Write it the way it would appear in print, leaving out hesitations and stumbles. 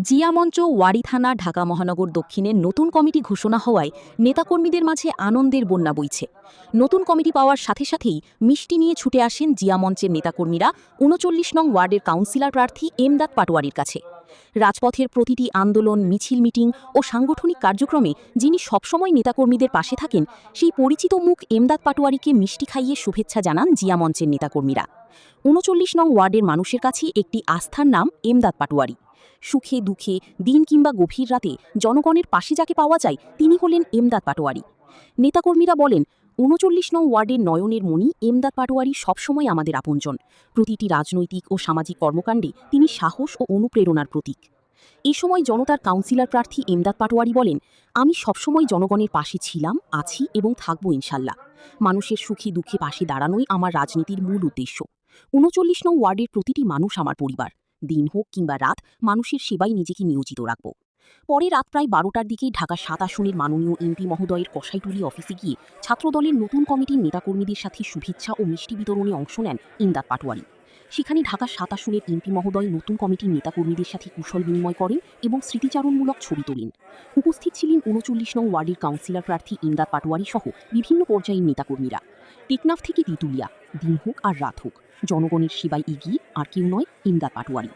জিয়া মঞ্চ ওয়ারী থানা ঢাকা মহানগর দক্ষিণের নতুন কমিটি ঘোষণা হওয়ায় নেতাকর্মীদের মাঝে আনন্দের বন্যা বইছে। নতুন কমিটি পাওয়ার সাথে সাথেই মিষ্টি নিয়ে ছুটে আসেন জিয়া মঞ্চের নেতাকর্মীরা ৩৯ নং ওয়ার্ডের কাউন্সিলর প্রার্থী এমদাদ পাটোয়ারির কাছে। রাজপথের প্রতিটি আন্দোলন, মিছিল, মিটিং ও সাংগঠনিক কার্যক্রমে যিনি সবসময় নেতাকর্মীদের পাশে থাকেন, সেই পরিচিত মুখ এমদাদ পাটোয়ারিকে মিষ্টি খাইয়ে শুভেচ্ছা জানান জিয়া মঞ্চের নেতাকর্মীরা। ৩৯ নং ওয়ার্ডের মানুষের কাছে একটি আস্থার নাম এমদাদ পাটোয়ারি। সুখে দুঃখে, দিন কিংবা গভীর রাতে জনগণের পাশে যাকে পাওয়া যায় তিনি হলেন এমদাদ পাটোয়ারি। নেতাকর্মীরা বলেন, ৩৯ নং ওয়ার্ডের নয়নের মণি এমদাদ পাটোয়ারি সবসময় আমাদের আপনজন। প্রতিটি রাজনৈতিক ও সামাজিক কর্মকাণ্ডে তিনি সাহস ও অনুপ্রেরণার প্রতীক। এ সময় জনতার কাউন্সিলর প্রার্থী এমদাদ পাটোয়ারি বলেন, আমি সবসময় জনগণের পাশে ছিলাম, আছি এবং থাকব ইনশাল্লাহ। মানুষের সুখে দুঃখে পাশে দাঁড়ানোই আমার রাজনীতির মূল উদ্দেশ্য। ৩৯ নং ওয়ার্ডের প্রতিটি মানুষ আমার পরিবার। দিন হোক কিংবা রাত, মানুষের সেবায় নিজেকে নিয়োজিত রাখব। পরে রাত প্রায় ১২টার দিকেই ঢাকা ৭ আসনের মাননীয় এমপি মহোদয়ের কসাইটুলি অফিসে গিয়ে ছাত্রদলের নতুন কমিটির নেতাকর্মীদের সাথে শুভেচ্ছা ও মিষ্টি বিতরণে অংশ নেন এমদাদ পাটোয়ারি। সেখানে ঢাকা ৭ আসনের এমপি মহোদয় নতুন কমিটির নেতাকর্মীদের সাথে কুশল বিনিময় করেন এবং স্মৃতিচারণমূলক ছবি তোলেন। উপস্থিত ছিলেন ৩৯ নং ওয়ার্ডের কাউন্সিলর প্রার্থী এমদাদ পাটোয়ারি সহ বিভিন্ন পর্যায়ের নেতাকর্মীরা। টেকনাফ থেকে তিতুলিয়া, দিন হোক আর রাত হোক, জনগণের সেবায় এগিয়ে আর কেউ নয় এমদাদ পাটোয়ারি।